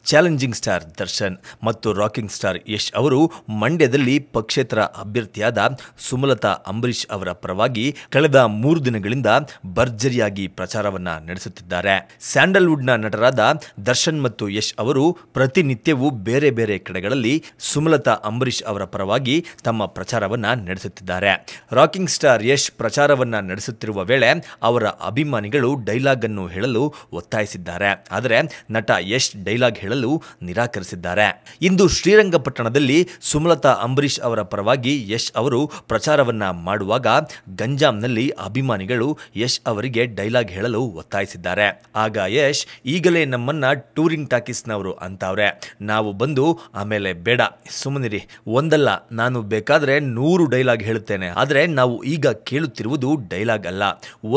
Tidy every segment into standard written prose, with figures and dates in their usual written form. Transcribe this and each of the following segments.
Challenging star Darshan ಮತ್ತು rocking star Yash ಅವರು ಮಂಡ್ಯದಲ್ಲಿ ಪಕ್ಷೇತರ ಅಭ್ಯರ್ಥಿಯಾದ ಸುಮಲತಾ ಅಂಬರೀಶ್ ಅವರ ಪರವಾಗಿ ಕಳೆದ 3 ದಿನಗಳಿಂದ ಭರ್ಜರಿಯಾಗಿ ಪ್ರಚಾರವನ್ನ ನಡೆಸುತ್ತಿದ್ದಾರೆ. ಸ್ಯಾಂಡಲ್ವುಡ್ನ ನಟರಾದ ದರ್ಶನ್ ಮತ್ತು ಯಶ್ ಅವರು ಪ್ರತಿನಿತ್ಯವೂ ಬೇರೆ ಬೇರೆ ಕಡೆಗಳಲ್ಲಿ ಸುಮಲತಾ ಅಂಬರೀಶ್ ಅವರ ಪರವಾಗಿ ತಮ್ಮ ಪ್ರಚಾರವನ್ನ ನಡೆಸುತ್ತಿದ್ದಾರೆ. ರಾಕಿಂಗ್ ಸ್ಟಾರ್ ಯಶ್ ಪ್ರಚಾರವನ್ನ ನಡೆಸುತ್ತಿರುವ ವೇಳೆ ಅವರ ಅಭಿಮಾನಿಗಳು ಡೈಲಾಗ್ ಅನ್ನು ಹೇಳಲು ಒತ್ತಾಯಿಸಿದ್ದಾರೆ. ಆದರೆ ನಟ ಯಶ್ ಡೈಲಾಗ್ ಹೇಳಲು ನಿರಾಕರಿಸಿದ್ದಾರೆ. ಇಂದು ಶ್ರೀರಂಗಪಟ್ಟಣದಲ್ಲಿ ಸುಮಲತಾ ಅಂಬರೀಶ್ ಅವರ ಪರವಾಗಿ ಯಶ್ ಅವರು ಪ್ರಚಾರವನ್ನ ಮಾಡುವಾಗ ಗಂಜಾಂನಲ್ಲಿ ಅಭಿಮಾನಿಗಳು ಯಶ್ ಅವರಿಗೆ ಡೈಲಾಗ್ ಹೇಳಲು ಒತ್ತಾಯಿಸಿದ್ದಾರೆ. ಆಗ ಯಶ್, ಈಗಲೇ ನಮ್ಮನ್ನ ಟೂರಿಂಗ್ ಟಾಕೀಸ್ನವರು ಅಂತಾವ್ರೆ, ನಾವು ಬಂದು ಆಮೇಲೆ ಬೇಡ ಸುಮ್ಮನಿರಿ, ಒಂದಲ್ಲ ನಾನು ಬೇಕಾದ್ರೆ 100 ಡೈಲಾಗ್ ಹೇಳುತ್ತೇನೆ, ಆದರೆ ನಾವು ಈಗ ಕೇಳುತ್ತಿರುವುದು ಡೈಲಾಗ್ ಅಲ್ಲ,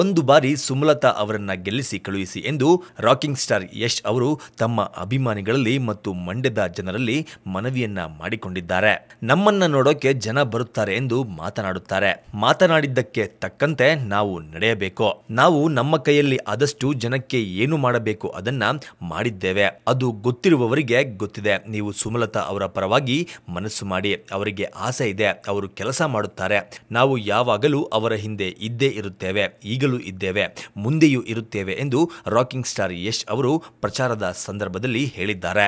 ಒಂದು ಬಾರಿ ಸುಮಲತಾ ಅವರನ್ನ ಗೆಲ್ಲಿಸಿ ಕಳುಹಿಸಿ ಎಂದು ರಾಕಿಂಗ್ ಸ್ಟಾರ್ ಯಶ್ ಅವರು ತಮ್ಮ ಅಭಿಮಾನಿಗಳಲ್ಲಿ ಮತ್ತು ಮಂಡ್ಯದ ಜನರಲ್ಲಿ ಮನವಿಯನ್ನ ಮಾಡಿಕೊಂಡಿದ್ದಾರೆ. ನಮ್ಮನ್ನ ನೋಡೋಕೆ ಜನ ಬರುತ್ತಾರೆ ಎಂದು ಮಾತನಾಡುತ್ತಾರೆ, ಮಾತನಾಡಿದ್ದಕ್ಕೆ ತಕ್ಕಂತೆ ನಾವು ನಡೆಯಬೇಕು. ನಾವು ನಮ್ಮ ಕೈಯಲ್ಲಿ ಆದಷ್ಟು ಜನಕ್ಕೆ ಏನು ಮಾಡಬೇಕು ಅದನ್ನ ಮಾಡಿದ್ದೇವೆ, ಅದು ಗೊತ್ತಿರುವವರಿಗೆ ಗೊತ್ತಿದೆ. ನೀವು ಸುಮಲತಾ ಅವರ ಪರವಾಗಿ ಮನಸ್ಸು ಮಾಡಿ, ಅವರಿಗೆ ಆಸೆ ಇದೆ, ಅವರು ಕೆಲಸ ಮಾಡುತ್ತಾರೆ, ನಾವು ಯಾವಾಗಲೂ ಅವರ ಹಿಂದೆ ಇದ್ದೇ ಇರುತ್ತೇವೆ, ಈಗಲೂ ಇದ್ದೇವೆ, ಮುಂದೆಯೂ ಇರುತ್ತೇವೆ ಎಂದು ರಾಕಿಂಗ್ ಸ್ಟಾರ್ ಯಶ್ ಅವರು ಪ್ರಚಾರದ ಸಂದರ್ಭದಲ್ಲಿ ಹೇಳಿದ್ದಾರೆ.